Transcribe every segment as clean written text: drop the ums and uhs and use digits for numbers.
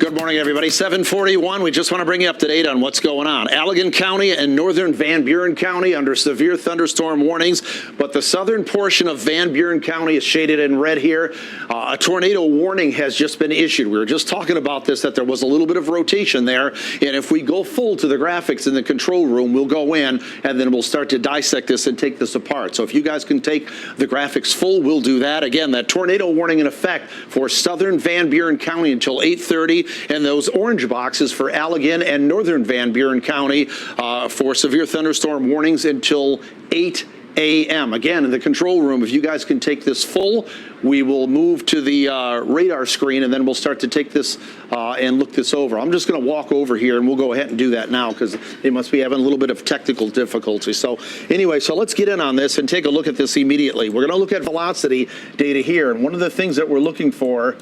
Good morning, everybody. 741. We just want to bring you up to date on what's going on. Allegan County and northern Van Buren County under severe thunderstorm warnings, but the southern portion of Van Buren County is shaded in red here. A tornado warning has just been issued. We were just talking about this, that there was a little bit of rotation there, and if we go full to the graphics in the control room, we'll go in, and then we'll start to dissect this and take this apart. So if you guys can take the graphics full, we'll do that. Again, that tornado warning in effect for southern Van Buren County until 8:30. And those orange boxes for Allegan and northern Van Buren County for severe thunderstorm warnings until 8 a.m. Again, in the control room, if you guys can take this full, we will move to the radar screen, and then we'll start to take this and look this over. I'm just going to walk over here, and we'll go ahead and do that now because they must be having a little bit of technical difficulty. So anyway, so let's get in on this and take a look at this immediately. We're going to look at velocity data here, and one of the things that we're looking for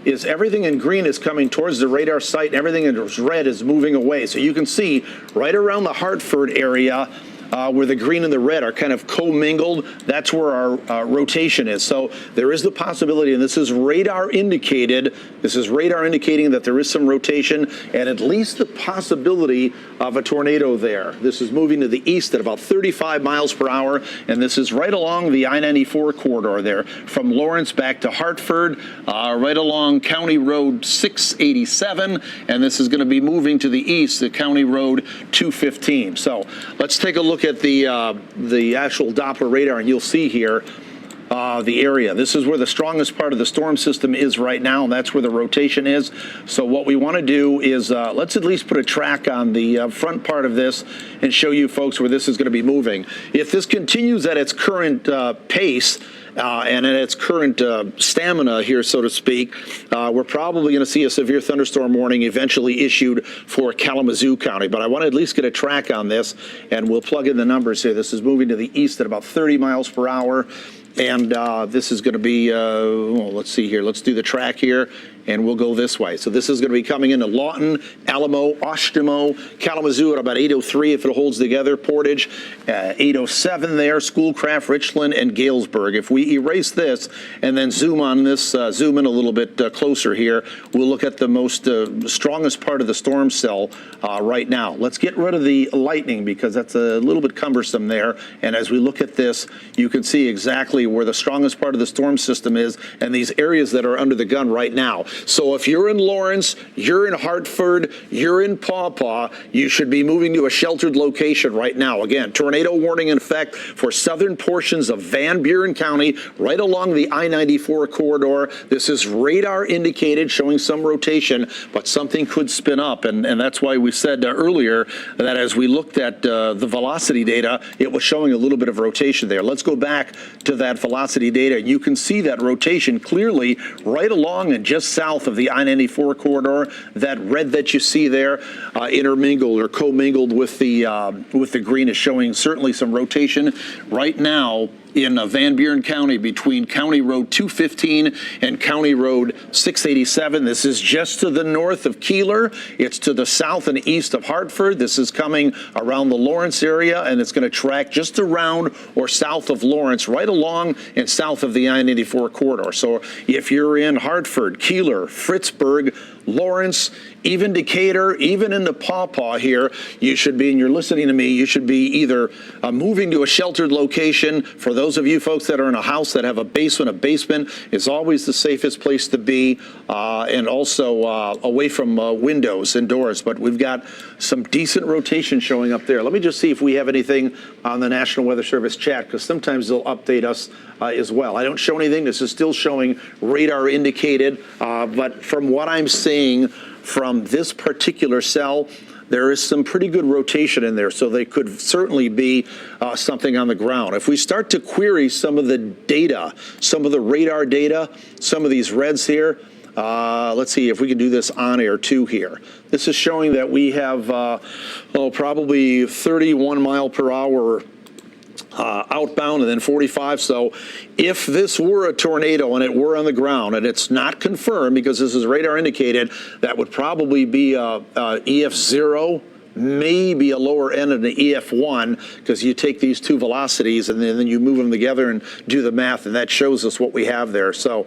is everything in green is coming towards the radar site, and everything in red is moving away. So you can see right around the Hartford area where the green and the red are kind of commingled, that's where our rotation is. So there is the possibility, and this is radar indicated, this is radar indicating that there is some rotation and at least the possibility of a tornado there. This is moving to the east at about 35 miles per hour, and this is right along the I-94 corridor there, from Lawrence back to Hartford, right along County Road 687, and this is going to be moving to the east, the County Road 215. So let's take a look at the actual Doppler radar, and you'll see here the area. This is where the strongest part of the storm system is right now, and that's where the rotation is. So what we want to do is let's at least put a track on the front part of this and show you folks where this is going to be moving. If this continues at its current pace, and at its current stamina here, so to speak, we're probably going to see a severe thunderstorm warning eventually issued for Kalamazoo County. But I want to at least get a track on this, and we'll plug in the numbers here. This is moving to the east at about 30 miles per hour. And this is going to be, well, let's see here. Let's do the track here, and we'll go this way. So this is going to be coming into Lawton, Alamo, Oshtemo, Kalamazoo at about 8:03 if it holds together, Portage, 8:07 there, Schoolcraft, Richland, and Galesburg. If we erase this and then zoom on this, zoom in a little bit closer here, we'll look at the most strongest part of the storm cell right now. Let's get rid of the lightning because that's a little bit cumbersome there. And as we look at this, you can see exactly where the strongest part of the storm system is and these areas that are under the gun right now. So if you're in Lawrence, you're in Hartford, you're in Paw Paw, you should be moving to a sheltered location right now. Again, tornado warning in effect for southern portions of Van Buren County, right along the I-94 corridor. This is radar indicated, showing some rotation, but something could spin up. And that's why we said earlier that as we looked at the velocity data, it was showing a little bit of rotation there. Let's go back to that velocity data. You can see that rotation clearly right along and just south of the I-94 corridor. That red that you see there intermingled or commingled with the green is showing certainly some rotation right now in Van Buren County between County Road 215 and County Road 687. This is just to the north of Keeler. It's to the south and east of Hartford. This is coming around the Lawrence area, and it's going to track just around or south of Lawrence, right along and south of the I-94 corridor. So if you're in Hartford, Keeler, Fitchburg, Lawrence, even Decatur, even into Paw Paw here, you should be, and you're listening to me, you should be either moving to a sheltered location. For those of you folks that are in a house that have a basement is always the safest place to be, and also away from windows and doors. But we've got some decent rotation showing up there. Let me just see if we have anything on the National Weather Service chat, because sometimes they'll update us as well. I don't show anything. This is still showing radar indicated, but from what I'm seeing from this particular cell, there is some pretty good rotation in there, so they could certainly be something on the ground. If we start to query some of the data, some of the radar data, some of these reds here, let's see if we can do this on air too here. This is showing that we have probably 31 mile per hour outbound and then 45. So if this were a tornado and it were on the ground, and it's not confirmed because this is radar indicated, that would probably be EF0, maybe a lower end of the EF1, because you take these two velocities and then you move them together and do the math, and that shows us what we have there. So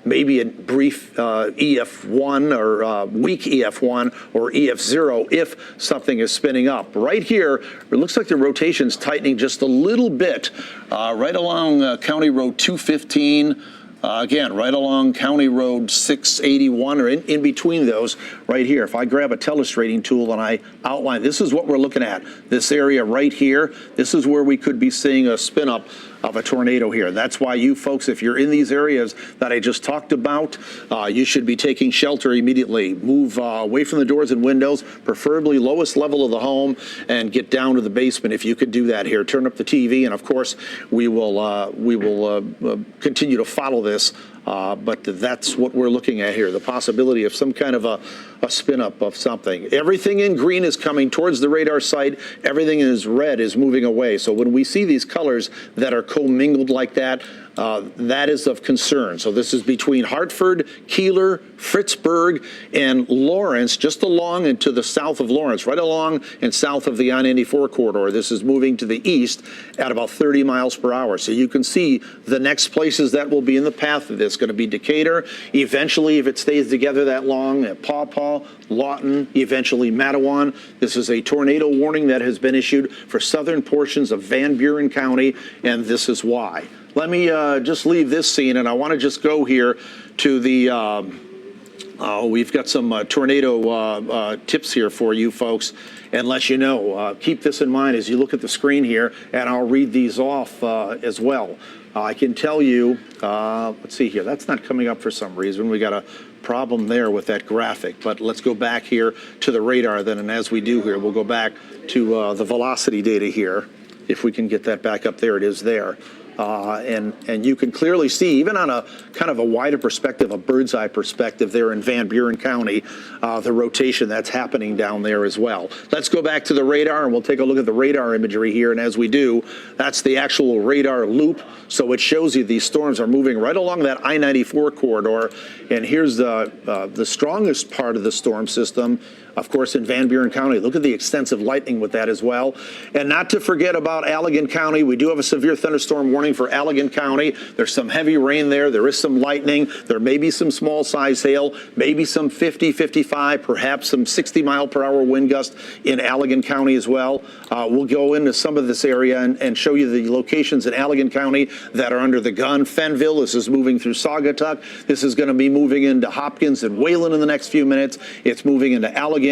maybe a brief EF1 or weak EF1 or EF0 if something is spinning up. Right here, it looks like the rotation's tightening just a little bit right along County Road 215. Again, right along County Road 681, or in between those right here. If I grab a telestrating tool and I outline, this is what we're looking at. This area right here, this is where we could be seeing a spin up of a tornado here. That's why you folks, if you're in these areas that I just talked about, you should be taking shelter immediately. Move away from the doors and windows, preferably lowest level of the home, and get down to the basement if you could do that here. Turn up the TV, and of course, we will continue to follow this. But that's what we're looking at here, the possibility of some kind of a spin up of something. Everything in green is coming towards the radar site. Everything in red is moving away. So when we see these colors that are commingled like that, that is of concern. So this is between Hartford, Keeler, Fitchburg, and Lawrence, just along and to the south of Lawrence, right along and south of the I-94 corridor. This is moving to the east at about 30 miles per hour. So you can see the next places that will be in the path of this. Going to be Decatur, eventually, if it stays together that long, at Paw Paw, Lawton, eventually Matawan. This is a tornado warning that has been issued for southern portions of Van Buren County, and this is why. Let me just leave this scene, and I want to just go here to the, we've got some tornado tips here for you folks, and let you know. Keep this in mind as you look at the screen here, and I'll read these off as well. I can tell you, let's see here, that's not coming up for some reason. We got a problem there with that graphic, but let's go back here to the radar then, and as we do here, we'll go back to the velocity data here. If we can get that back up there, it is there. And you can clearly see, even on a kind of a wider perspective, a bird's eye perspective there in Van Buren County, the rotation that's happening down there as well. Let's go back to the radar and we'll take a look at the radar imagery here. And as we do, that's the actual radar loop. So it shows you these storms are moving right along that I-94 corridor. And here's the strongest part of the storm system, of course, in Van Buren County. Look at the extensive lightning with that as well. And not to forget about Allegan County. We do have a severe thunderstorm warning for Allegan County. There's some heavy rain there. There is some lightning. There may be some small size hail, maybe some 50, 55, perhaps some 60-mile-per-hour wind gust in Allegan County as well. We'll go into some of this area and show you the locations in Allegan County that are under the gun. Fenville, this is moving through Saugatuck. This is going to be moving into Hopkins and Wayland in the next few minutes. It's moving into Allegan.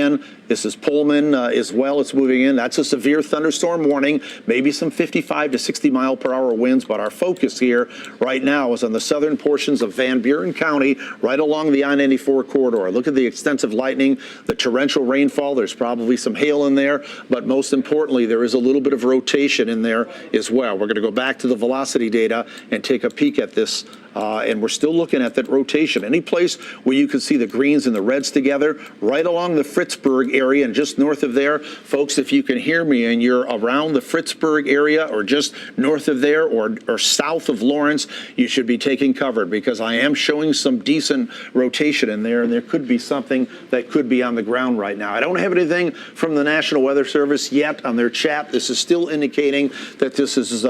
This is Pullman as well. It's moving in. That's a severe thunderstorm warning, maybe some 55 to 60-mile-per-hour winds, but our focus here right now is on the southern portions of Van Buren County, right along the I-94 corridor. Look at the extensive lightning, the torrential rainfall. There's probably some hail in there, but most importantly, there is a little bit of rotation in there as well. We're going to go back to the velocity data and take a peek at this. And we're still looking at that rotation. Any place where you can see the greens and the reds together, right along the Fitchburg area and just north of there. Folks, if you can hear me and you're around the Fitchburg area or just north of there or south of Lawrence, you should be taking cover because I am showing some decent rotation in there, and there could be something that could be on the ground right now. I don't have anything from the National Weather Service yet on their chat. This is still indicating that this is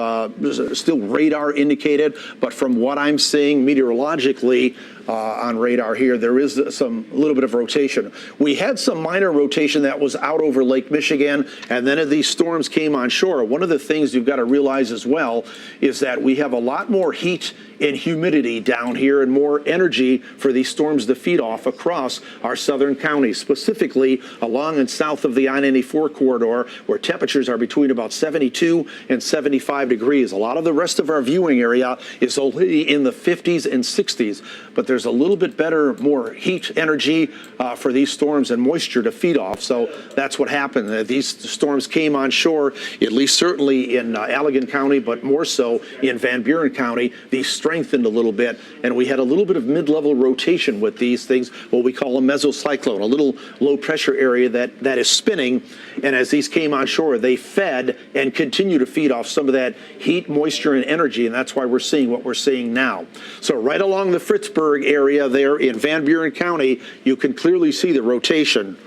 still radar indicated, but from what I'm seeing meteorologically on radar here, there is some little bit of rotation. We had some minor rotation that was out over Lake Michigan, and then as these storms came on shore, one of the things you've got to realize as well is that we have a lot more heat and humidity down here and more energy for these storms to feed off across our southern counties, specifically along and south of the I-94 corridor, where temperatures are between about 72 and 75 degrees. A lot of the rest of our viewing area is only in the 50s and 60s, but there's a little bit better, more heat energy for these storms and moisture to feed off. So that's what happened. These storms came on shore, at least certainly in Allegan County, but more so in Van Buren County. These strengthened a little bit, and we had a little bit of mid-level rotation with these things, what we call a mesocyclone, a little low-pressure area that is spinning, and as these came on shore, they fed and continue to feed off some of that heat, moisture, and energy, and that's why we're seeing what we're seeing now. So right along the Fitchburg area there in Van Buren County, you can clearly see the rotation.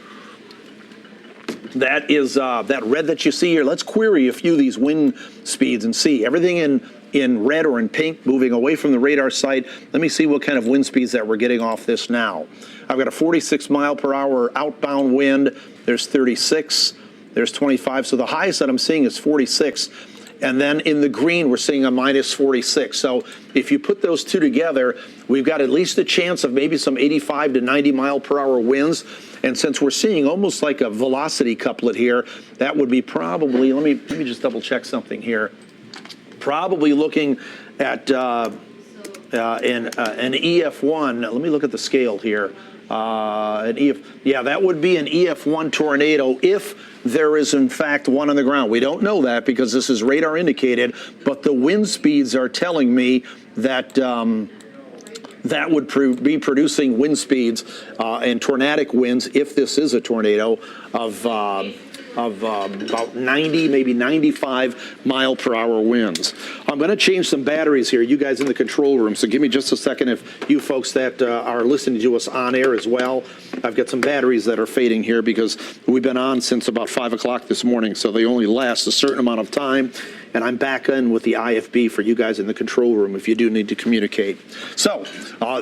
That is that red that you see here. Let's query a few of these wind speeds and see everything in red or in pink moving away from the radar site. Let me see what kind of wind speeds that we're getting off this now. I've got a 46 mile per hour outbound wind. There's 36, there's 25. So the highest that I'm seeing is 46. And then in the green, we're seeing a minus 46. So if you put those two together, we've got at least a chance of maybe some 85 to 90 mile per hour winds. And since we're seeing almost like a velocity couplet here, that would be probably, let me just double check something here. Probably looking at an EF1. Let me look at the scale here. That would be an EF1 tornado if there is in fact one on the ground. We don't know that because this is radar indicated, but the wind speeds are telling me that that would be producing wind speeds and tornadic winds if this is a tornado of about 90, maybe 95 mile per hour winds. I'm going to change some batteries here, you guys in the control room, so give me just a second if you folks that are listening to us on air as well. I've got some batteries that are fading here because we've been on since about 5 o'clock this morning, so they only last a certain amount of time. And I'm back in with the IFB for you guys in the control room if you do need to communicate. So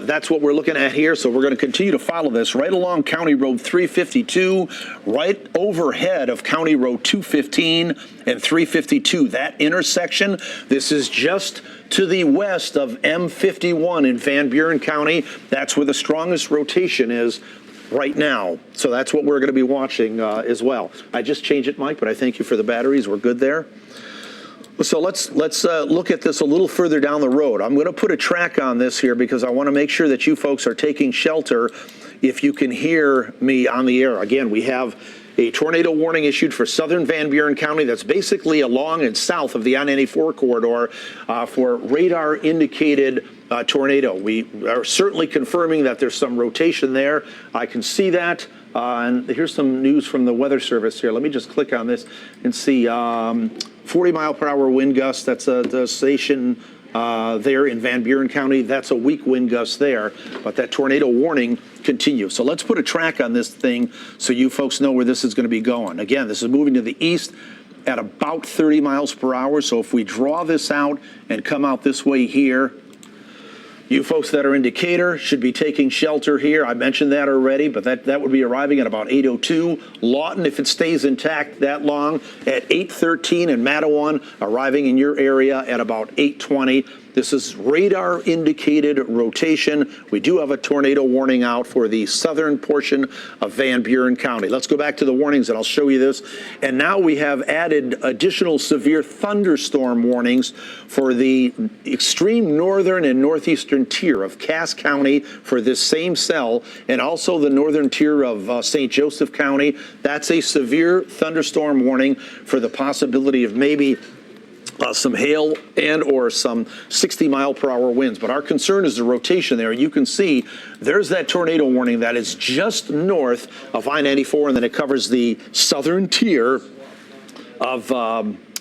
that's what we're looking at here. So we're going to continue to follow this right along County Road 352, right overhead of County Road 215 and 352. That intersection, this is just to the west of M51 in Van Buren County. That's where the strongest rotation is right now. So that's what we're going to be watching as well. I just changed it, Mike, but I thank you for the batteries. We're good there. So let's look at this a little further down the road. I'm going to put a track on this here because I want to make sure that you folks are taking shelter if you can hear me on the air. Again, we have a tornado warning issued for southern Van Buren County that's basically along and south of the I-94 corridor for radar indicated tornado. We are certainly confirming that there's some rotation there. I can see that. And here's some news from the Weather Service here. Let me just click on this and see 40 mile per hour wind gust. That's the station there in Van Buren County. That's a weak wind gust there, but that tornado warning continues. So let's put a track on this thing so you folks know where this is going to be going. Again, this is moving to the east at about 30 miles per hour. So if we draw this out and come out this way here, you folks that are in Decatur should be taking shelter here. I mentioned that already, but that would be arriving at about 8:02. Lawton, if it stays intact that long, at 8:13, and Matawan arriving in your area at about 8:20. This is radar indicated rotation. We do have a tornado warning out for the southern portion of Van Buren County. Let's go back to the warnings and I'll show you this. And now we have added additional severe thunderstorm warnings for the extreme northern and northeastern tier of Cass County for this same cell, and also the northern tier of St. Joseph County. That's a severe thunderstorm warning for the possibility of maybe some hail and or some 60 mile per hour winds. But our concern is the rotation there. You can see there's that tornado warning that is just north of I-94, and then it covers the southern tier of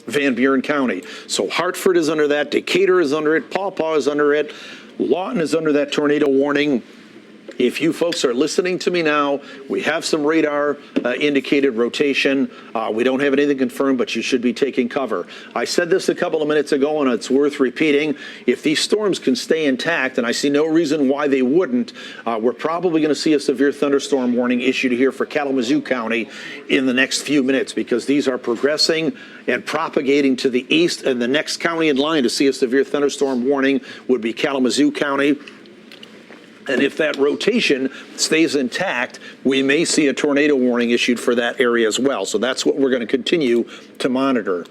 Van Buren County. So Hartford is under that, Decatur is under it, Paw Paw is under it, Lawton is under that tornado warning. If you folks are listening to me now, we have some radar indicated rotation. We don't have anything confirmed, but you should be taking cover. I said this a couple of minutes ago, and it's worth repeating. If these storms can stay intact, and I see no reason why they wouldn't, we're probably going to see a severe thunderstorm warning issued here for Kalamazoo County in the next few minutes, because these are progressing and propagating to the east, and the next county in line to see a severe thunderstorm warning would be Kalamazoo County. And if that rotation stays intact, we may see a tornado warning issued for that area as well. So that's what we're going to continue to monitor.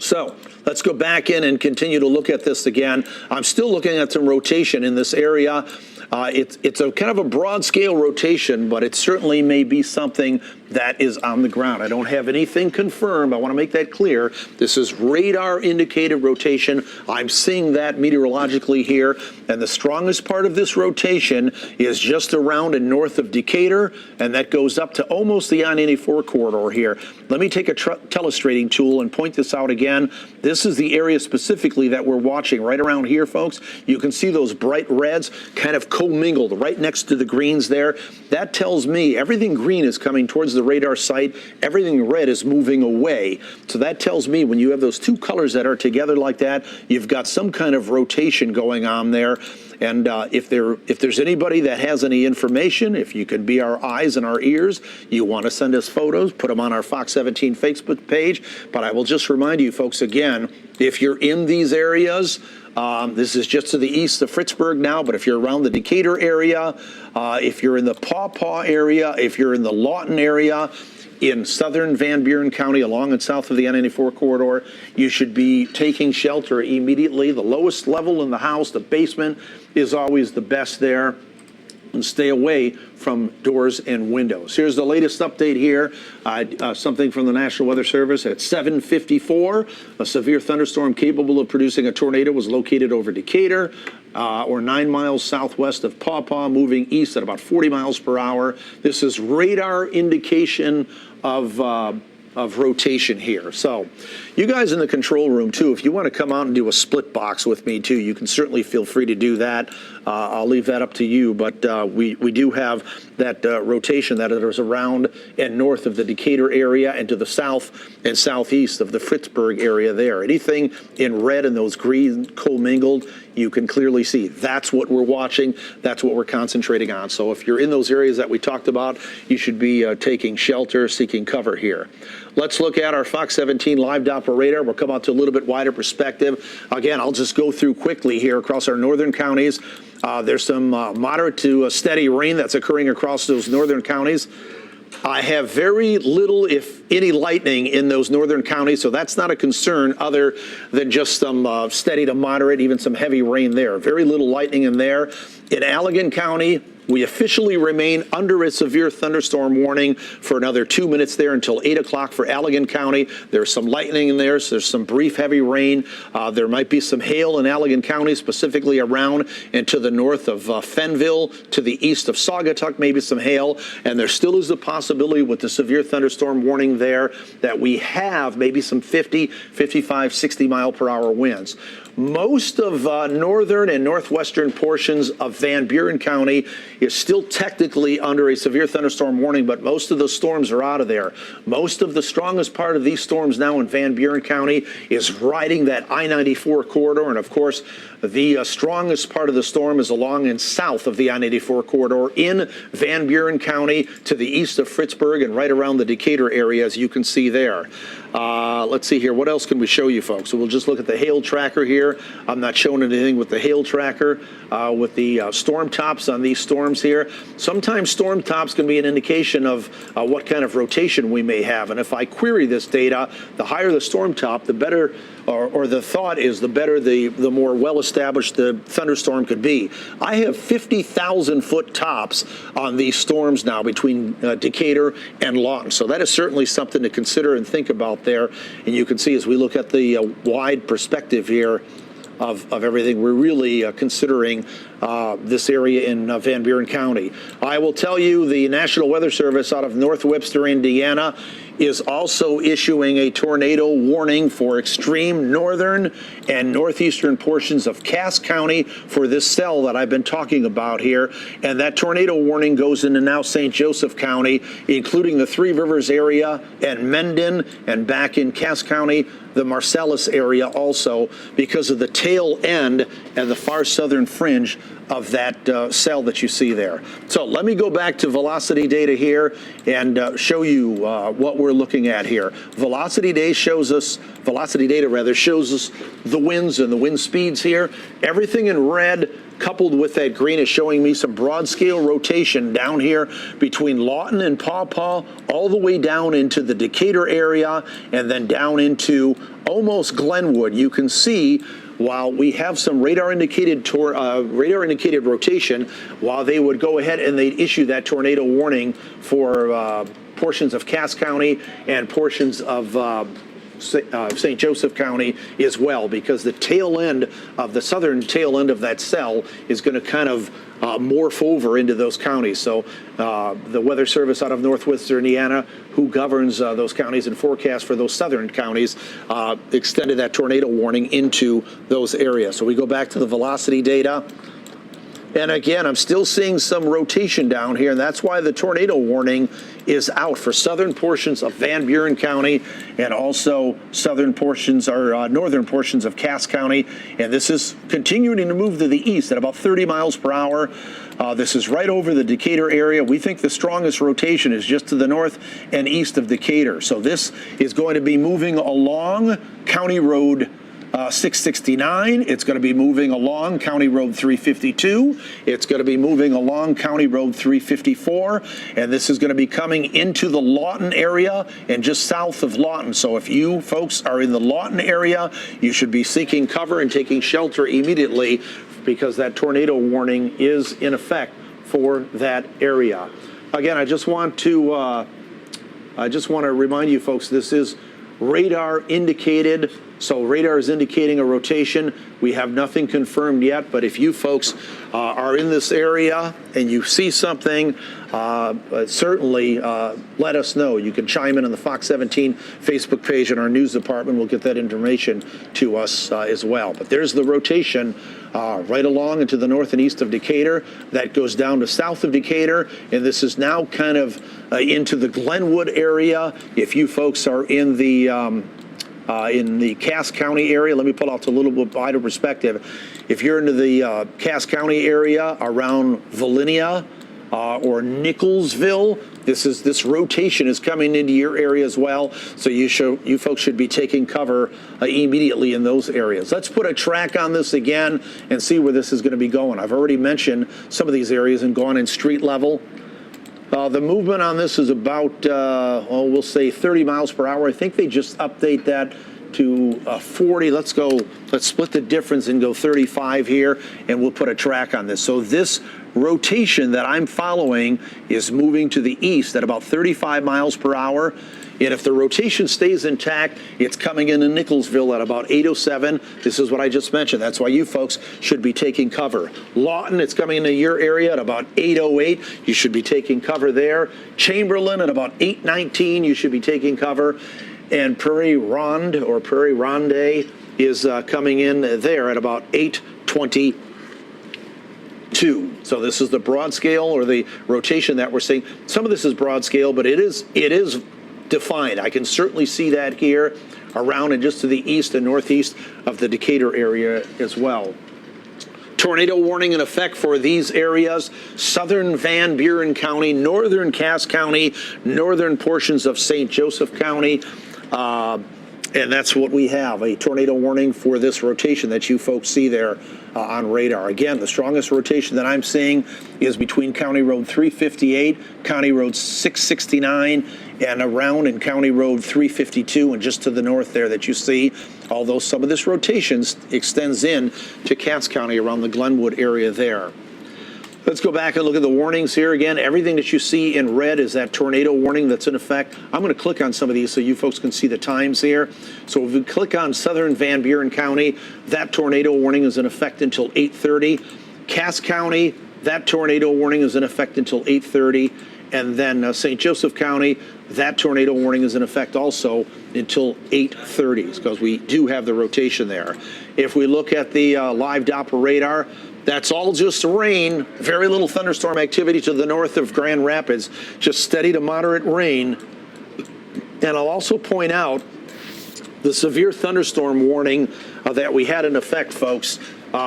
So let's go back in and continue to look at this again. I'm still looking at some rotation in this area. It's a kind of a broad scale rotation, but it certainly may be something that is on the ground. I don't have anything confirmed. I want to make that clear. This is radar indicated rotation. I'm seeing that meteorologically here. And the strongest part of this rotation is just around and north of Decatur, and that goes up to almost the I-94 corridor here. Let me take a telestrating tool and point this out again. This is the area specifically that we're watching right around here, folks. You can see those bright reds kind of commingled right next to the greens there. That tells me everything green is coming towards the radar site, everything in red is moving away. So that tells me when you have those two colors that are together like that, you've got some kind of rotation going on there. And if there's anybody that has any information, if you could be our eyes and our ears, you want to send us photos, put them on our Fox 17 Facebook page. But I will just remind you folks again, if you're in these areas, this is just to the east of Fitchburg now, but if you're around the Decatur area, if you're in the Paw Paw area, if you're in the Lawton area, in southern Van Buren County, along and south of the I-94 corridor, you should be taking shelter immediately. The lowest level in the house, the basement, is always the best there. And stay away from doors and windows. Here's the latest update here. Something from the National Weather Service at 7:54. A severe thunderstorm capable of producing a tornado was located over Decatur, or 9 miles southwest of Paw Paw, moving east at about 40 miles per hour. This is radar indication of rotation here. So you guys in the control room too, if you want to come out and do a split box with me too, you can certainly feel free to do that. I'll leave that up to you, but we do have that rotation that is around and north of the Decatur area and to the south and southeast of the Fitchburg area there. Anything in red and those green commingled, you can clearly see. That's what we're watching. That's what we're concentrating on. So if you're in those areas that we talked about, you should be taking shelter, seeking cover here. Let's look at our Fox 17 live Doppler radar. We'll come out to a little bit wider perspective. Again, I'll just go through quickly here across our northern counties. There's some moderate to steady rain that's occurring across those northern counties. I have very little, if any, lightning in those northern counties, so that's not a concern other than just some steady to moderate, even some heavy rain there. Very little lightning in there. In Allegan County, we officially remain under a severe thunderstorm warning for another 2 minutes there until 8 o'clock for Allegan County. There's some lightning in there, so there's some brief heavy rain. There might be some hail in Allegan County, specifically around and to the north of Fenville, to the east of Saugatuck, maybe some hail. And there still is the possibility with the severe thunderstorm warning there that we have maybe some 50, 55, 60 mile per hour winds. Most of northern and northwestern portions of Van Buren County is still technically under a severe thunderstorm warning, but most of the storms are out of there. Most of the strongest part of these storms now in Van Buren County is riding that I-94 corridor, and of course, the strongest part of the storm is along and south of the I-94 corridor in Van Buren County to the east of Fitchburg and right around the Decatur area, as you can see there. Let's see here. What else can we show you, folks? So we'll just look at the hail tracker here. I'm not showing anything with the hail tracker, with the storm tops on these storms here. Sometimes storm tops can be an indication of what kind of rotation we may have. And if I query this data, the higher the storm top, the better, or the thought is the better, the more well-established the thunderstorm could be. I have 50,000 foot tops on these storms now between Decatur and Lawton. So that is certainly something to consider and think about there. And you can see as we look at the wide perspective here of everything, we're really considering this area in Van Buren County. I will tell you the National Weather Service out of North Webster, Indiana, is also issuing a tornado warning for extreme northern and northeastern portions of Cass County for this cell that I've been talking about here. And that tornado warning goes into now St. Joseph County, including the Three Rivers area and Mendon, and back in Cass County, the Marcellus area also, because of the tail end and the far southern fringe of that cell that you see there. So let me go back to velocity data here and show you what we're looking at here. Velocity data shows us the winds and the wind speeds here. Everything in red coupled with that green is showing me some broad scale rotation down here between Lawton and Paw Paw, all the way down into the Decatur area and then down into almost Glenwood. You can see while we have some radar indicated rotation, while they would go ahead and they'd issue that tornado warning for portions of Cass County and portions of St. Joseph County as well, because the tail end of the southern tail end of that cell is going to kind of morph over into those counties. So the Weather Service out of Northwestern Indiana, who governs those counties and forecasts for those southern counties, extended that tornado warning into those areas. So we go back to the velocity data. And again, I'm still seeing some rotation down here, and that's why the tornado warning is out for southern portions of Van Buren County and also southern portions or northern portions of Cass County. And this is continuing to move to the east at about 30 miles per hour. This is right over the Decatur area. We think the strongest rotation is just to the north and east of Decatur. So this is going to be moving along County Road 669. It's going to be moving along County Road 352. It's going to be moving along County Road 354. And this is going to be coming into the Lawton area and just south of Lawton. So if you folks are in the Lawton area, you should be seeking cover and taking shelter immediately because that tornado warning is in effect for that area. Again, I just want to remind you folks, this is radar indicated. So radar is indicating a rotation. We have nothing confirmed yet, but if you folks are in this area and you see something, certainly let us know. You can chime in on the Fox 17 Facebook page, and our news department will get that information to us as well. But there's the rotation right along into the north and east of Decatur. That goes down to south of Decatur, and this is now kind of into the Glenwood area. If you folks are in the Cass County area, let me pull out to a little bit wider perspective. If you're into the Cass County area around Vollinia or Nicholsville, this rotation is coming into your area as well. So you folks should be taking cover immediately in those areas. Let's put a track on this again and see where this is going to be going. I've already mentioned some of these areas and gone in street level. The movement on this is about, we'll say 30 miles per hour. I think they just update that to 40. Let's split the difference and go 35 here, and we'll put a track on this. So this rotation that I'm following is moving to the east at about 35 miles per hour. And if the rotation stays intact, it's coming into Nicholsville at about 8:07. This is what I just mentioned. That's why you folks should be taking cover. Lawton, it's coming into your area at about 8:08. You should be taking cover there. Chamberlain at about 8:19. You should be taking cover. And Prairie Ronde is coming in there at about 8:22. So this is the broad scale or the rotation that we're seeing. Some of this is broad scale, but it is defined. I can certainly see that here around and just to the east and northeast of the Decatur area as well. Tornado warning in effect for these areas: southern Van Buren County, northern Cass County, northern portions of St. Joseph County. And that's what we have, a tornado warning for this rotation that you folks see there on radar. Again, the strongest rotation that I'm seeing is between County Road 358, County Road 669, and around in County Road 352, and just to the north there that you see, although some of this rotation extends in to Cass County around the Glenwood area there. Let's go back and look at the warnings here. Again, everything that you see in red is that tornado warning that's in effect. I'm going to click on some of these so you folks can see the times here. So if we click on southern Van Buren County, that tornado warning is in effect until 8:30. Cass County, that tornado warning is in effect until 8:30. And then St. Joseph County, that tornado warning is in effect also until 8:30, because we do have the rotation there. If we look at the live Doppler radar, that's all just rain, very little thunderstorm activity to the north of Grand Rapids, just steady to moderate rain. And I'll also point out the severe thunderstorm warning that we had in effect, folks,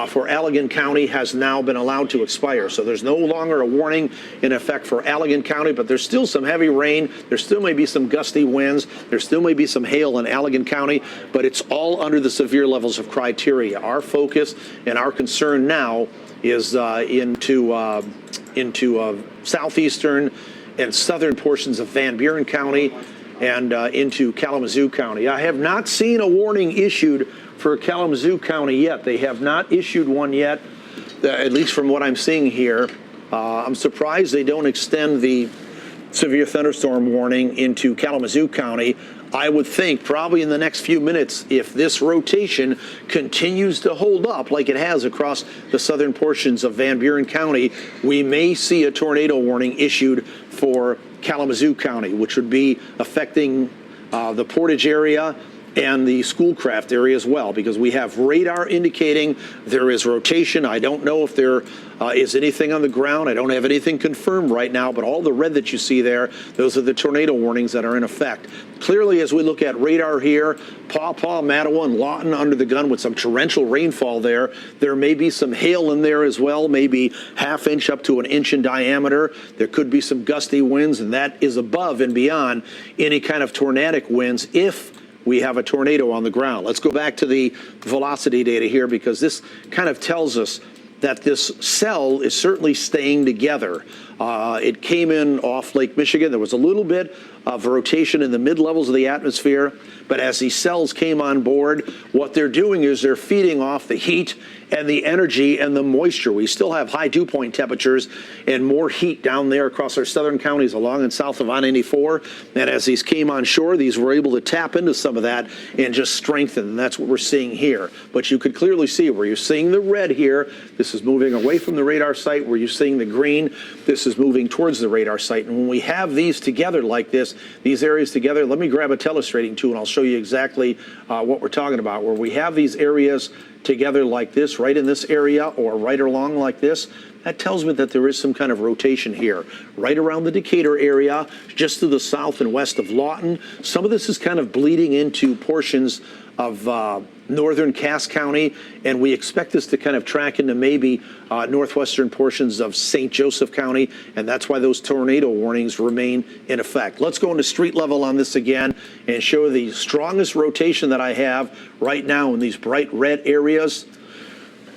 for Allegan County has now been allowed to expire. So there's no longer a warning in effect for Allegan County, but there's still some heavy rain. There still may be some gusty winds. There still may be some hail in Allegan County, but it's all under the severe levels of criteria. Our focus and our concern now is into southeastern and southern portions of Van Buren County and into Kalamazoo County. I have not seen a warning issued for Kalamazoo County yet. They have not issued one yet, at least from what I'm seeing here. I'm surprised they don't extend the severe thunderstorm warning into Kalamazoo County. I would think probably in the next few minutes, if this rotation continues to hold up like it has across the southern portions of Van Buren County, we may see a tornado warning issued for Kalamazoo County, which would be affecting the Portage area and the Schoolcraft area as well, because we have radar indicating there is rotation. I don't know if there is anything on the ground. I don't have anything confirmed right now, but all the red that you see there, those are the tornado warnings that are in effect. Clearly, as we look at radar here, Paw Paw, Mattawa, and Lawton under the gun with some torrential rainfall there. There may be some hail in there as well, maybe ½ inch up to an inch in diameter. There could be some gusty winds, and that is above and beyond any kind of tornadic winds if we have a tornado on the ground. Let's go back to the velocity data here, because this kind of tells us that this cell is certainly staying together. It came in off Lake Michigan. There was a little bit of rotation in the mid-levels of the atmosphere, but as these cells came on board, what they're doing is they're feeding off the heat and the energy and the moisture. We still have high dew point temperatures and more heat down there across our southern counties along and south of I-94. And as these came on shore, these were able to tap into some of that and just strengthen. And that's what we're seeing here. But you could clearly see where you're seeing the red here. This is moving away from the radar site. Where you're seeing the green, this is moving towards the radar site. And when we have these together like this, these areas together, let me grab a telestrating tool and I'll show you exactly what we're talking about. Where we have these areas together like this, right in this area or right along like this, that tells me that there is some kind of rotation here. Right around the Decatur area, just to the south and west of Lawton. Some of this is kind of bleeding into portions of northern Cass County, and we expect this to kind of track into maybe northwestern portions of St. Joseph County, and that's why those tornado warnings remain in effect. Let's go into street level on this again and show the strongest rotation that I have right now in these bright red areas.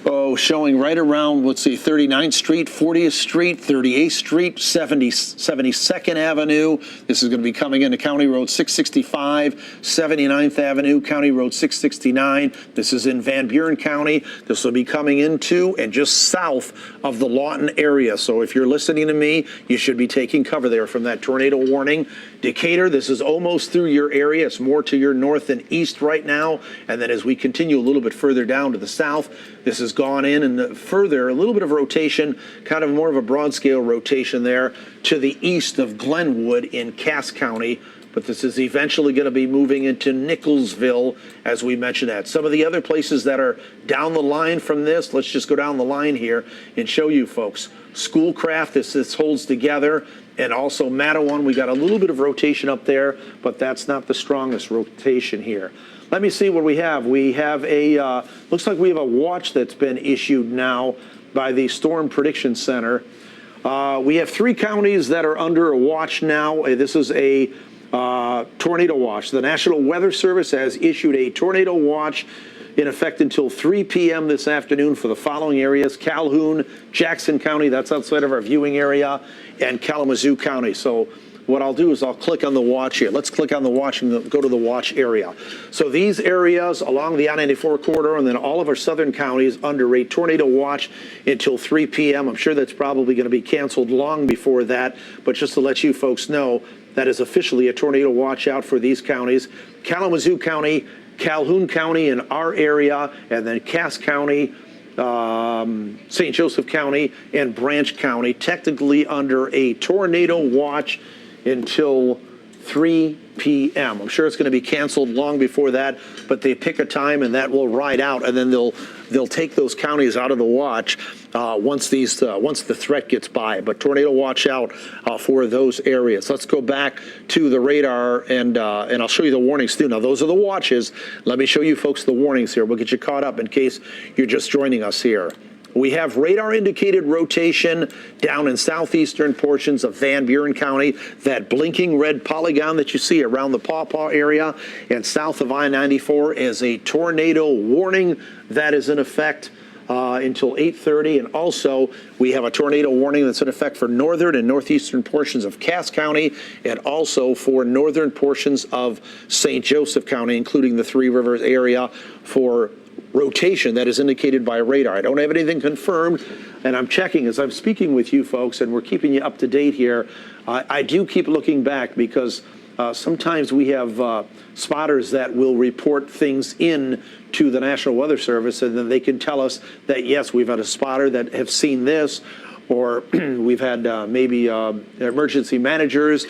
Oh, showing right around, let's see, 39th Street, 40th Street, 38th Street, 72nd Avenue. This is going to be coming into County Road 665, 79th Avenue, County Road 669. This is in Van Buren County. This will be coming into and just south of the Lawton area. So if you're listening to me, you should be taking cover there from that tornado warning. Decatur, this is almost through your area. It's more to your north and east right now. And then as we continue a little bit further down to the south, this has gone in and further, a little bit of rotation, kind of more of a broad scale rotation there to the east of Glenwood in Cass County. But this is eventually going to be moving into Nicholsville, as we mentioned that. Some of the other places that are down the line from this, let's just go down the line here and show you folks. Schoolcraft, this holds together. And also Mattawa, we got a little bit of rotation up there, but that's not the strongest rotation here. Let me see what we have. We have a, looks like we have a watch that's been issued now by the Storm Prediction Center. We have 3 counties that are under a watch now. This is a tornado watch. The National Weather Service has issued a tornado watch in effect until 3 p.m. this afternoon for the following areas: Calhoun, Jackson County, that's outside of our viewing area, and Kalamazoo County. So what I'll do is I'll click on the watch here. Let's click on the watch and go to the watch area. So these areas along the I-94 corridor and then all of our southern counties under a tornado watch until 3 p.m. I'm sure that's probably going to be canceled long before that, but just to let you folks know, that is officially a tornado watch out for these counties: Kalamazoo County, Calhoun County in our area, and then Cass County, St. Joseph County, and Branch County, technically under a tornado watch until 3 p.m. I'm sure it's going to be canceled long before that, but they pick a time and that will ride out, and then they'll take those counties out of the watch once the threat gets by. But tornado watch out for those areas. Let's go back to the radar and I'll show you the warnings too. Now those are the watches. Let me show you folks the warnings here. We'll get you caught up in case you're just joining us here. We have radar indicated rotation down in southeastern portions of Van Buren County, that blinking red polygon that you see around the Paw Paw area and south of I-94 is a tornado warning that is in effect until 8:30. And also we have a tornado warning that's in effect for northern and northeastern portions of Cass County and also for northern portions of St. Joseph County, including the Three Rivers area, for rotation that is indicated by radar. I don't have anything confirmed, and I'm checking as I'm speaking with you folks, and we're keeping you up to date here. I do keep looking back because sometimes we have spotters that will report things in to the National Weather Service, and then they can tell us that, yes, we've had a spotter that have seen this, or we've had maybe emergency managers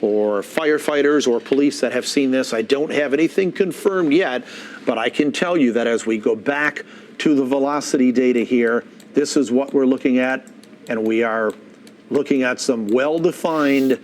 or firefighters or police that have seen this. I don't have anything confirmed yet, but I can tell you that as we go back to the velocity data here, this is what we're looking at, and we are looking at some well-defined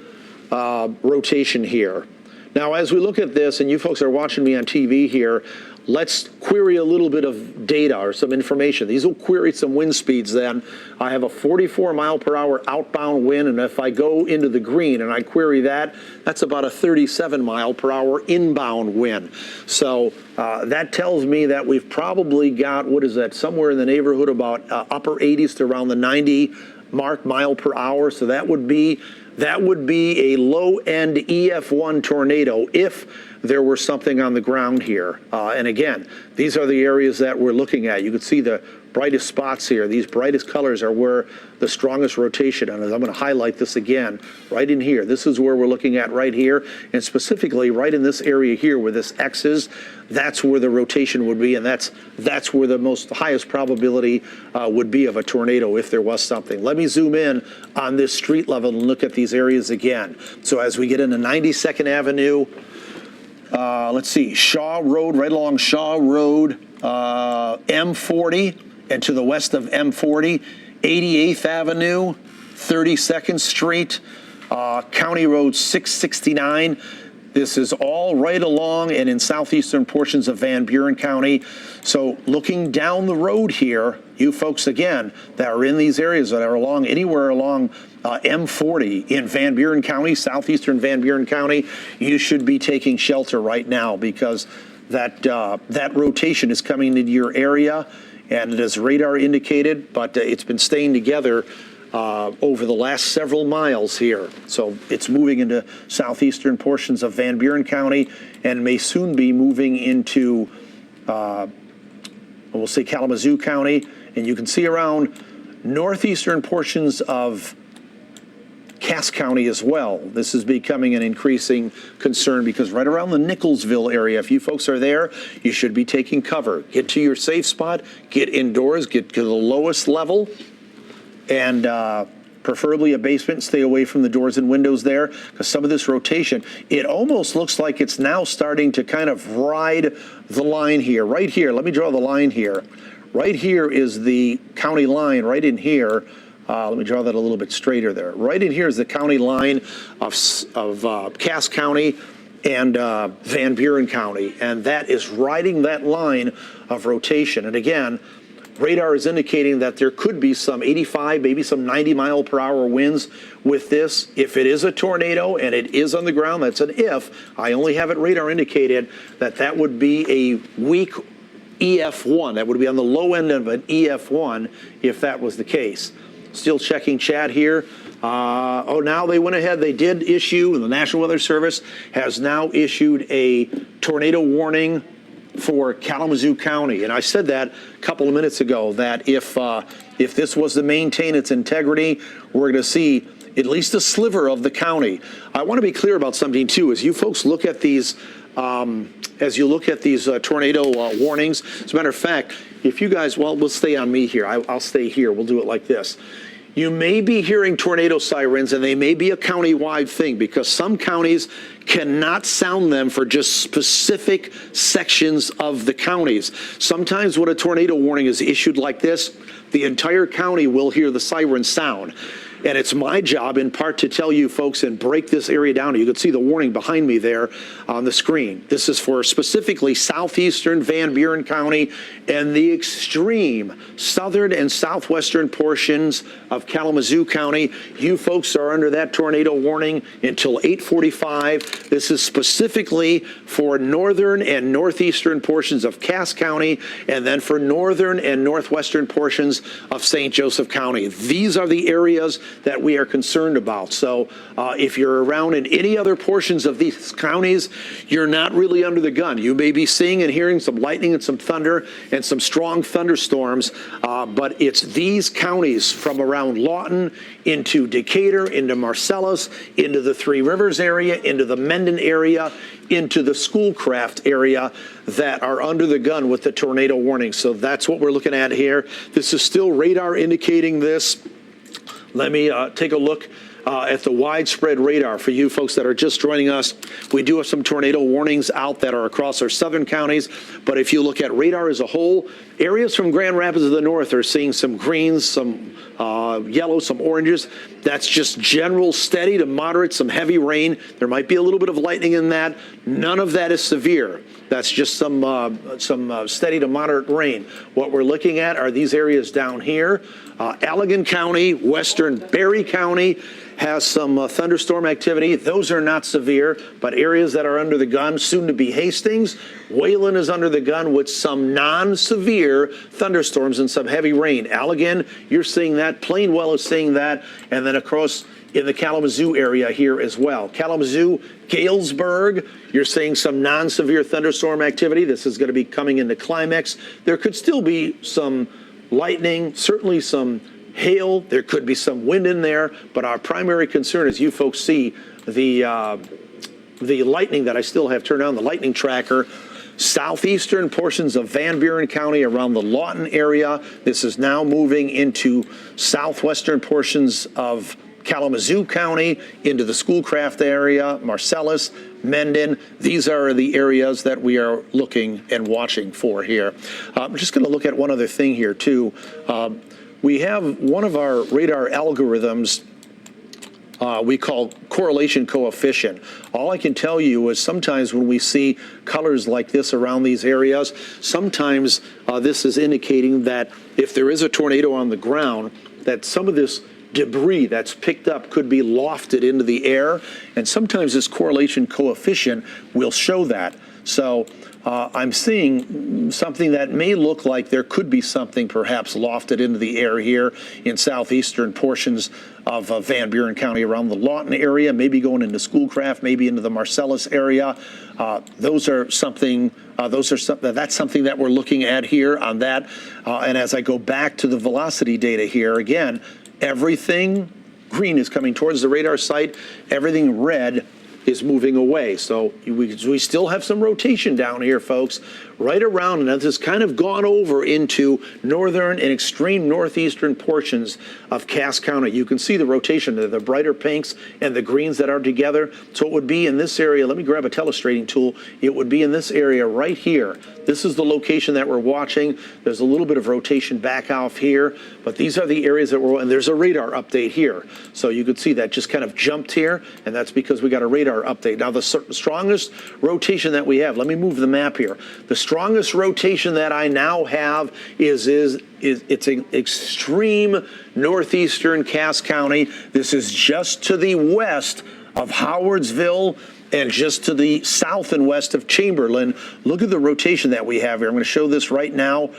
rotation here. Now, as we look at this, and you folks are watching me on TV here, let's query a little bit of data or some information. These will query some wind speeds then. I have a 44 mile per hour outbound wind, and if I go into the green and I query that, that's about a 37 mile per hour inbound wind. So that tells me that we've probably got, what is that, somewhere in the neighborhood about upper 80s to around the 90 mark mile per hour. So that would be a low-end EF1 tornado if there were something on the ground here. And again, these are the areas that we're looking at. You can see the brightest spots here. These brightest colors are where the strongest rotation, and I'm going to highlight this again, right in here. This is where we're looking at right here, and specifically right in this area here where this X is, that's where the rotation would be, and that's where the highest probability would be of a tornado if there was something. Let me zoom in on this street level and look at these areas again. So as we get into 92nd Avenue, let's see, Shaw Road, right along Shaw Road, M40, and to the west of M40, 88th Avenue, 32nd Street, County Road 669. This is all right along and in southeastern portions of Van Buren County. So looking down the road here, you folks, again, that are in these areas that are along anywhere along M40 in Van Buren County, southeastern Van Buren County, you should be taking shelter right now because that rotation is coming into your area, and it is radar indicated, but it's been staying together over the last several miles here. So it's moving into southeastern portions of Van Buren County and may soon be moving into, we'll say Kalamazoo County. And you can see around northeastern portions of Cass County as well. This is becoming an increasing concern because right around the Nicholsville area, if you folks are there, you should be taking cover. Get to your safe spot, get indoors, get to the lowest level, and preferably a basement. Stay away from the doors and windows there because some of this rotation, it almost looks like it's now starting to kind of ride the line here. Right here, let me draw the line here. Right here is the county line, right in here. Let me draw that a little bit straighter there. Right in here is the county line of Cass County and Van Buren County, and that is riding that line of rotation. And again, radar is indicating that there could be some 85, maybe some 90 mile per hour winds with this. If it is a tornado and it is on the ground, that's an if. I only have it radar indicated that would be a weak EF1. That would be on the low end of an EF1 if that was the case. Still checking chat here. Now they went ahead. They did issue, the National Weather Service has now issued a tornado warning for Kalamazoo County. And I said that a couple of minutes ago, that if this was to maintain its integrity, we're going to see at least a sliver of the county. I want to be clear about something, too. As you folks look at these tornado warnings, as a matter of fact, if you guys, well, we'll stay on me here. I'll stay here. We'll do it like this. You may be hearing tornado sirens, and they may be a county-wide thing because some counties cannot sound them for just specific sections of the counties. Sometimes when a tornado warning is issued like this, the entire county will hear the siren sound. And it's my job, in part, to tell you folks and break this area down. You can see the warning behind me there on the screen. This is for specifically southeastern Van Buren County and the extreme southern and southwestern portions of Kalamazoo County. You folks are under that tornado warning until 8:45. This is specifically for northern and northeastern portions of Cass County, and then for northern and northwestern portions of St. Joseph County. These are the areas that we are concerned about. So if you're around in any other portions of these counties, you're not really under the gun. You may be seeing and hearing some lightning and some thunder and some strong thunderstorms, but it's these counties from around Lawton into Decatur, into Marcellus, into the Three Rivers area, into the Mendon area, into the Schoolcraft area that are under the gun with the tornado warning. So that's what we're looking at here. This is still radar indicating this. Let me take a look at the widespread radar. For you folks that are just joining us, we do have some tornado warnings out that are across our southern counties. But if you look at radar as a whole, areas from Grand Rapids to the north are seeing some greens, some yellow, some oranges. That's just general steady to moderate, some heavy rain. There might be a little bit of lightning in that. None of that is severe. That's just some steady to moderate rain. What we're looking at are these areas down here. Allegan County, western Berry County has some thunderstorm activity. Those are not severe, but areas that are under the gun, soon to be Hastings. Wayland is under the gun with some non-severe thunderstorms and some heavy rain. Allegan, you're seeing that. Plainwell is seeing that. And then across in the Kalamazoo area here as well. Kalamazoo, Galesburg, you're seeing some non-severe thunderstorm activity. This is going to be coming into climax. There could still be some lightning, certainly some hail. There could be some wind in there, but our primary concern, as you folks see, the lightning that I still have turned on, the lightning tracker, southeastern portions of Van Buren County around the Lawton area. This is now moving into southwestern portions of Kalamazoo County, into the Schoolcraft area, Marcellus, Mendon. These are the areas that we are looking and watching for here. I'm just going to look at one other thing here, too. We have one of our radar algorithms we call correlation coefficient. All I can tell you is sometimes when we see colors like this around these areas, sometimes this is indicating that if there is a tornado on the ground, that some of this debris that's picked up could be lofted into the air, and sometimes this correlation coefficient will show that. So I'm seeing something that may look like there could be something perhaps lofted into the air here in southeastern portions of Van Buren County around the Lawton area, maybe going into Schoolcraft, maybe into the Marcellus area. That's something that we're looking at here on that. And as I go back to the velocity data here, again, everything green is coming towards the radar site. Everything red is moving away. So we still have some rotation down here, folks, right around, and this has kind of gone over into northern and extreme northeastern portions of Cass County. You can see the rotation there, the brighter pinks and the greens that are together. So it would be in this area. Let me grab a telestrating tool. It would be in this area right here. This is the location that we're watching. There's a little bit of rotation back off here, but these are the areas that and there's a radar update here. So you could see that just kind of jumped here, and that's because we got a radar update. Now the strongest rotation that we have, let me move the map here. The strongest rotation that I now have is it's an extreme northeastern Cass County. This is just to the west of Howardsville and just to the south and west of Chamberlain. Look at the rotation that we have here. I'm going to show this right now.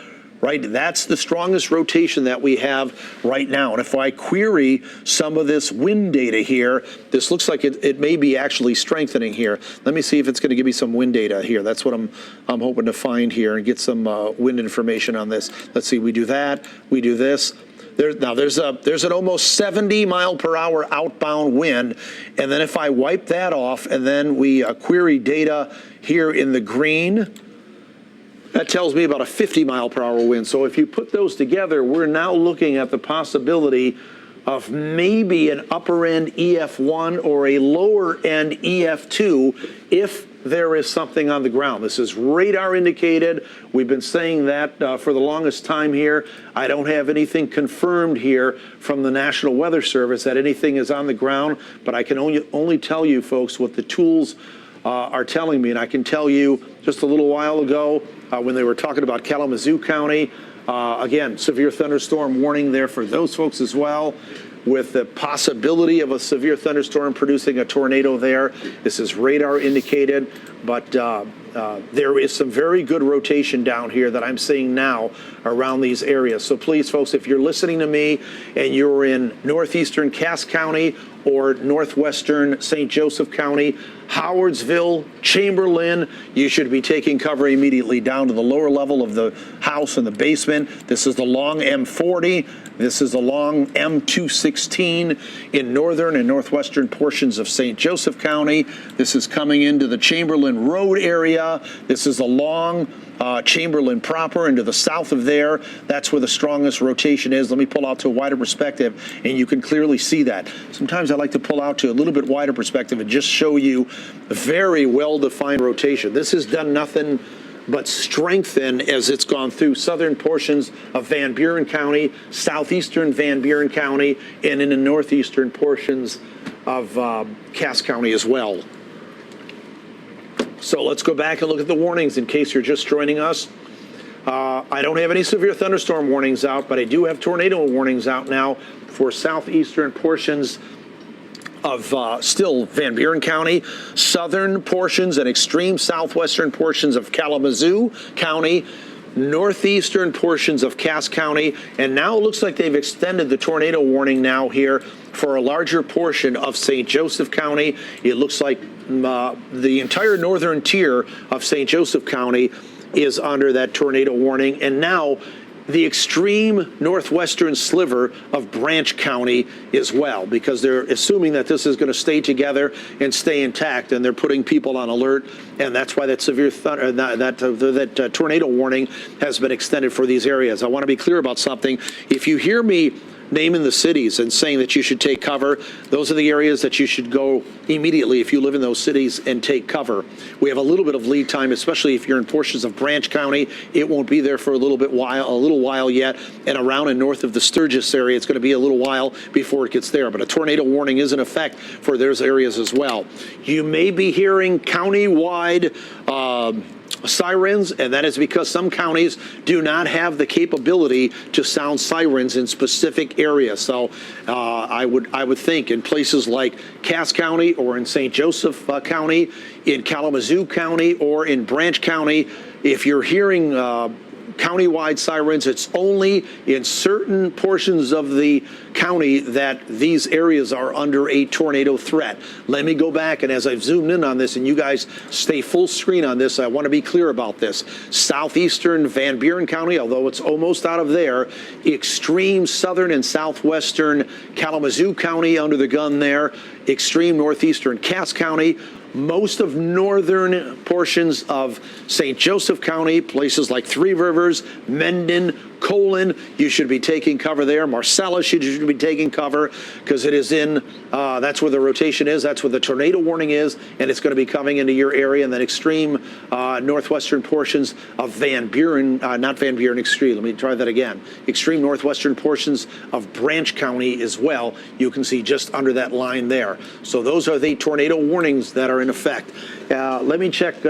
Right, that's the strongest rotation that we have right now. And if I query some of this wind data here, this looks like it may be actually strengthening here. Let me see if it's going to give me some wind data here. That's what I'm hoping to find here and get some wind information on this. Let's see, we do that, we do this. There's an almost 70 mile per hour outbound wind, and then if I wipe that off and then we query data here in the green, that tells me about a 50 mile per hour wind. So if you put those together, we're now looking at the possibility of maybe an upper end EF1 or a lower end EF2 if there is something on the ground. This is radar indicated. We've been saying that for the longest time here. I don't have anything confirmed here from the National Weather Service that anything is on the ground, but I can only tell you folks what the tools are telling me. And I can tell you just a little while ago when they were talking about Kalamazoo County, again, severe thunderstorm warning there for those folks as well, with the possibility of a severe thunderstorm producing a tornado there. This is radar indicated, but there is some very good rotation down here that I'm seeing now around these areas. So please, folks, if you're listening to me and you're in northeastern Cass County or northwestern St. Joseph County, Howardsville, Chamberlain, you should be taking cover immediately down to the lower level of the house in the basement. This is the long M40. This is along M216 in northern and northwestern portions of St. Joseph County. This is coming into the Chamberlain Road area. This is along Chamberlain proper into the south of there. That's where the strongest rotation is. Let me pull out to a wider perspective, and you can clearly see that. Sometimes I like to pull out to a little bit wider perspective and just show you a very well-defined rotation. This has done nothing but strengthen as it's gone through southern portions of Van Buren County, southeastern Van Buren County, and in the northeastern portions of Cass County as well. So let's go back and look at the warnings in case you're just joining us. I don't have any severe thunderstorm warnings out, but I do have tornado warnings out now for southeastern portions of still Van Buren County, southern portions and extreme southwestern portions of Kalamazoo County, northeastern portions of Cass County, and now it looks like they've extended the tornado warning now here for a larger portion of St. Joseph County. It looks like the entire northern tier of St. Joseph County is under that tornado warning, and now the extreme northwestern sliver of Branch County as well, because they're assuming that this is going to stay together and stay intact, and they're putting people on alert, and that's why that severe that tornado warning has been extended for these areas. I want to be clear about something. If you hear me naming the cities and saying that you should take cover, those are the areas that you should go immediately if you live in those cities and take cover. We have a little bit of lead time, especially if you're in portions of Branch County. It won't be there for a little while yet, and around and north of the Sturgis area, it's going to be a little while before it gets there. But a tornado warning is in effect for those areas as well. You may be hearing county-wide sirens, and that is because some counties do not have the capability to sound sirens in specific areas. So I would think in places like Cass County or in St. Joseph County, in Kalamazoo County or in Branch County, if you're hearing county-wide sirens, it's only in certain portions of the county that these areas are under a tornado threat. Let me go back, and as I've zoomed in on this, and you guys stay full screen on this, I want to be clear about this. Southeastern Van Buren County, although it's almost out of there, extreme southern and southwestern Kalamazoo County under the gun there, extreme northeastern Cass County, most of northern portions of St. Joseph County, places like Three Rivers, Mendon, Colon, you should be taking cover there. Marcellus, you should be taking cover because it is in, that's where the rotation is, that's where the tornado warning is, and it's going to be coming into your area. And then extreme northwestern portions of Van Buren, not Van Buren extreme, let me try that again. Extreme northwestern portions of Branch County as well, you can see just under that line there. So those are the tornado warnings that are in effect. Let me check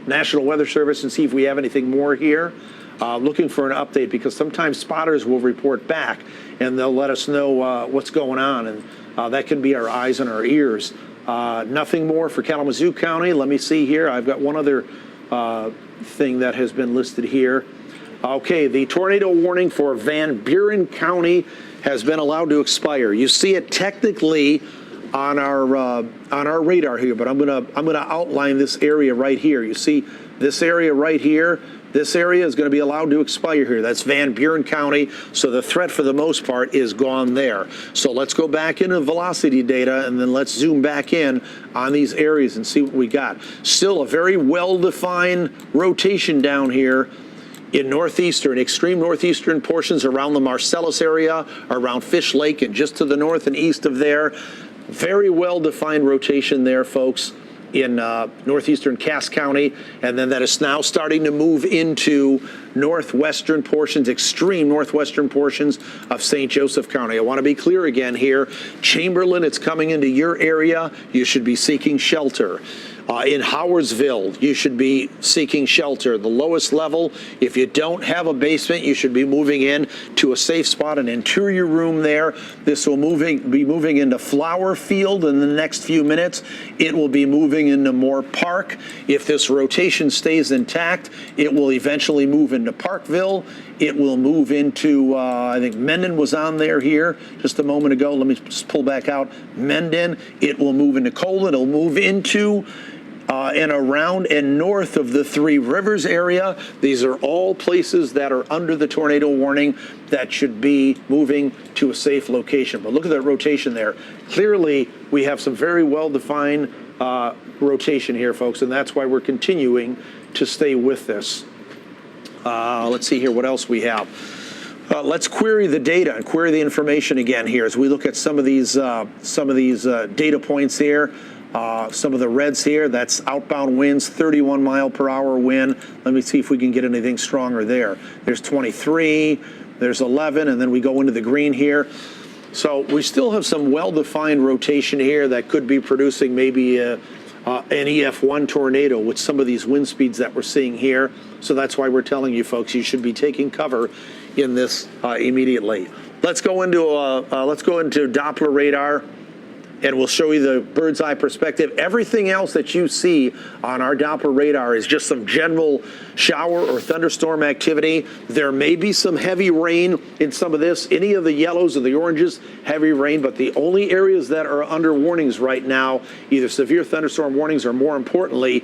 National Weather Service and see if we have anything more here. Looking for an update because sometimes spotters will report back and they'll let us know what's going on, and that can be our eyes and our ears. Nothing more for Kalamazoo County. Let me see here. I've got one other thing that has been listed here. Okay, the tornado warning for Van Buren County has been allowed to expire. You see it technically on our radar here, but I'm gonna outline this area right here. You see this area right here. This area is going to be allowed to expire here. That's Van Buren County, so the threat for the most part is gone there. So let's go back into velocity data and then let's zoom back in on these areas and see what we got. Still a very well-defined rotation down here in northeastern, extreme northeastern portions around the Marcellus area, around Fish Lake, and just to the north and east of there. Very well-defined rotation there, folks, in northeastern Cass County, and then that is now starting to move into northwestern portions, extreme northwestern portions of St. Joseph County. I want to be clear again here. Chamberlain, it's coming into your area. You should be seeking shelter. In Howardsville, you should be seeking shelter. The lowest level, if you don't have a basement, you should be moving in to a safe spot, an interior room there. This will be moving into Flower Field in the next few minutes. It will be moving into Moore Park. If this rotation stays intact, it will eventually move into Parkville. It will move into, I think Mendon was on there here just a moment ago. Let me just pull back out. Mendon. It will move into Colon. It'll move into and around and north of the Three Rivers area. These are all places that are under the tornado warning that should be moving to a safe location. But look at that rotation there. Clearly, we have some very well-defined rotation here, folks, and that's why we're continuing to stay with this. Let's see here what else we have. Let's query the data and query the information again here as we look at some of these data points here. Some of the reds here, that's outbound winds, 31 mile per hour wind. Let me see if we can get anything stronger there. There's 23, there's 11, and then we go into the green here. So we still have some well-defined rotation here that could be producing maybe an EF1 tornado with some of these wind speeds that we're seeing here. So that's why we're telling you folks you should be taking cover in this immediately. Let's go into Doppler radar, and we'll show you the bird's eye perspective. Everything else that you see on our Doppler radar is just some general shower or thunderstorm activity. There may be some heavy rain in some of this, any of the yellows or the oranges, heavy rain, but the only areas that are under warnings right now, either severe thunderstorm warnings or more importantly,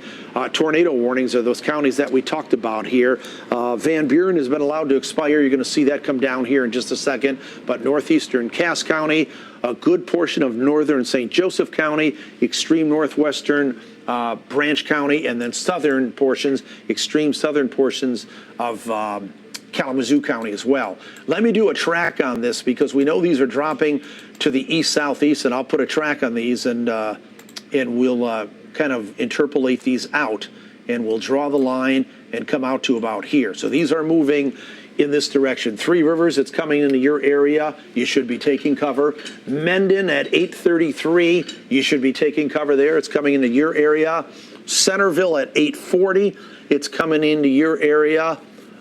tornado warnings, are those counties that we talked about here. Van Buren has been allowed to expire. You're going to see that come down here in just a second, but northeastern Cass County, a good portion of northern St. Joseph County, extreme northwestern Branch County, and then southern portions, extreme southern portions of Kalamazoo County as well. Let me do a track on this because we know these are dropping to the east-southeast, and I'll put a track on these, and we'll kind of interpolate these out, and we'll draw the line and come out to about here. So these are moving in this direction. Three Rivers, it's coming into your area. You should be taking cover. Mendon at 8:33, you should be taking cover there. It's coming into your area. Centerville at 8:40, it's coming into your area.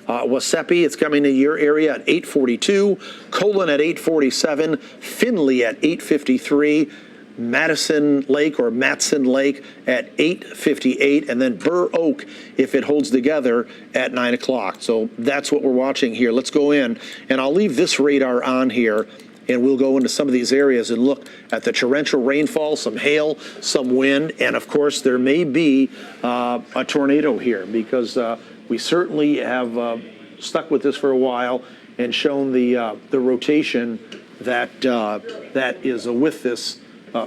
Wasepi, it's coming to your area at 8:42. Colon at 8:47. Finley at 8:53. Madison Lake or Matson Lake at 8:58, and then Burr Oak, if it holds together, at 9 o'clock. So that's what we're watching here. Let's go in, and I'll leave this radar on here, and we'll go into some of these areas and look at the torrential rainfall, some hail, some wind, and of course there may be a tornado here because we certainly have stuck with this for a while and shown the rotation that is with this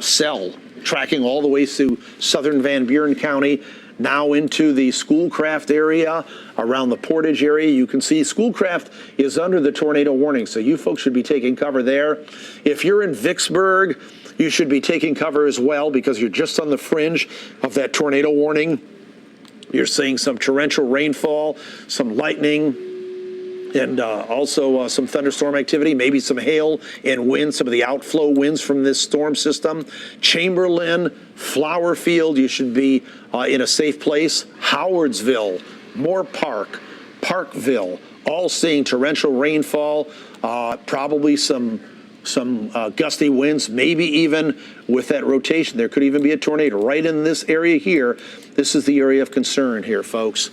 cell, tracking all the way through southern Van Buren County, now into the Schoolcraft area, around the Portage area. You can see Schoolcraft is under the tornado warning, so you folks should be taking cover there. If you're in Vicksburg, you should be taking cover as well because you're just on the fringe of that tornado warning. You're seeing some torrential rainfall, some lightning, and also some thunderstorm activity, maybe some hail and wind, some of the outflow winds from this storm system. Chamberlain, Flowerfield, you should be in a safe place. Howardsville, Moore Park, Parkville, all seeing torrential rainfall, probably some gusty winds, maybe even with that rotation. There could even be a tornado right in this area here. This is the area of concern here, folks,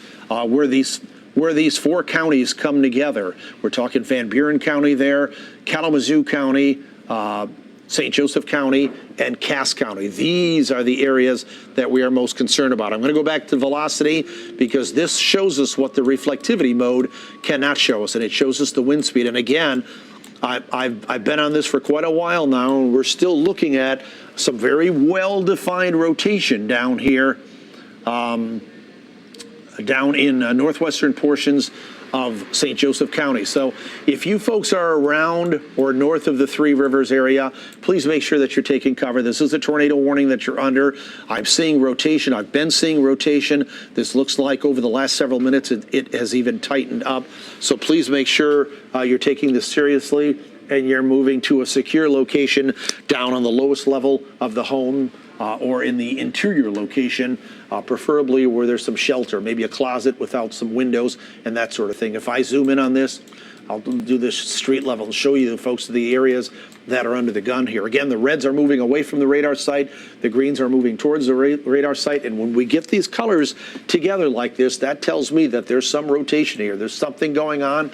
where these four counties come together. We're talking Van Buren County there, Kalamazoo County, St. Joseph County, and Cass County. These are the areas that we are most concerned about. I'm going to go back to velocity because this shows us what the reflectivity mode cannot show us, and it shows us the wind speed. And again, I've been on this for quite a while now, and we're still looking at some very well-defined rotation down here, down in northwestern portions of St. Joseph County. So if you folks are around or north of the Three Rivers area, please make sure that you're taking cover. This is a tornado warning that you're under. I'm seeing rotation. I've been seeing rotation. This looks like over the last several minutes it has even tightened up. So please make sure you're taking this seriously and you're moving to a secure location down on the lowest level of the home or in the interior location, preferably where there's some shelter, maybe a closet without some windows and that sort of thing. If I zoom in on this, I'll do this street level and show you the folks the areas that are under the gun here. Again, the reds are moving away from the radar site. The greens are moving towards the radar site. And when we get these colors together like this, that tells me that there's some rotation here. There's something going on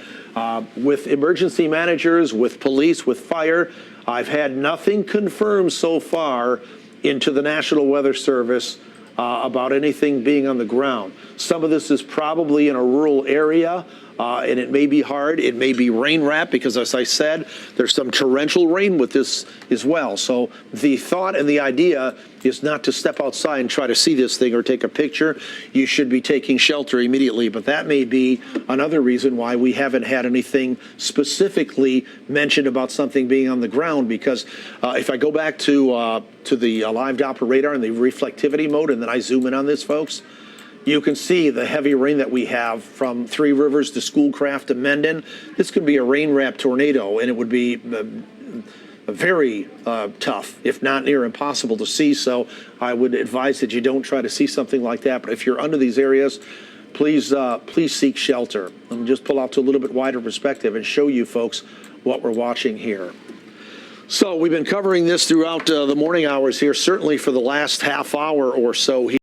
with emergency managers, with police, with fire. I've had nothing confirmed so far into the National Weather Service about anything being on the ground. Some of this is probably in a rural area. And it may be hard. It may be rain wrapped because, as I said, there's some torrential rain with this as well. So the thought and the idea is not to step outside and try to see this thing or take a picture. You should be taking shelter immediately. But that may be another reason why we haven't had anything specifically mentioned about something being on the ground. Because if I go back to the live Doppler radar and the reflectivity mode, and then I zoom in on this, folks, you can see the heavy rain that we have from Three Rivers to Schoolcraft to Mendon. This could be a rain-wrapped tornado, and it would be very tough, if not near impossible to see. So I would advise that you don't try to see something like that. But if you're under these areas, please seek shelter. Let me just pull out to a little bit wider perspective and show you folks what we're watching here. So we've been covering this throughout the morning hours here, certainly for the last half hour or so here.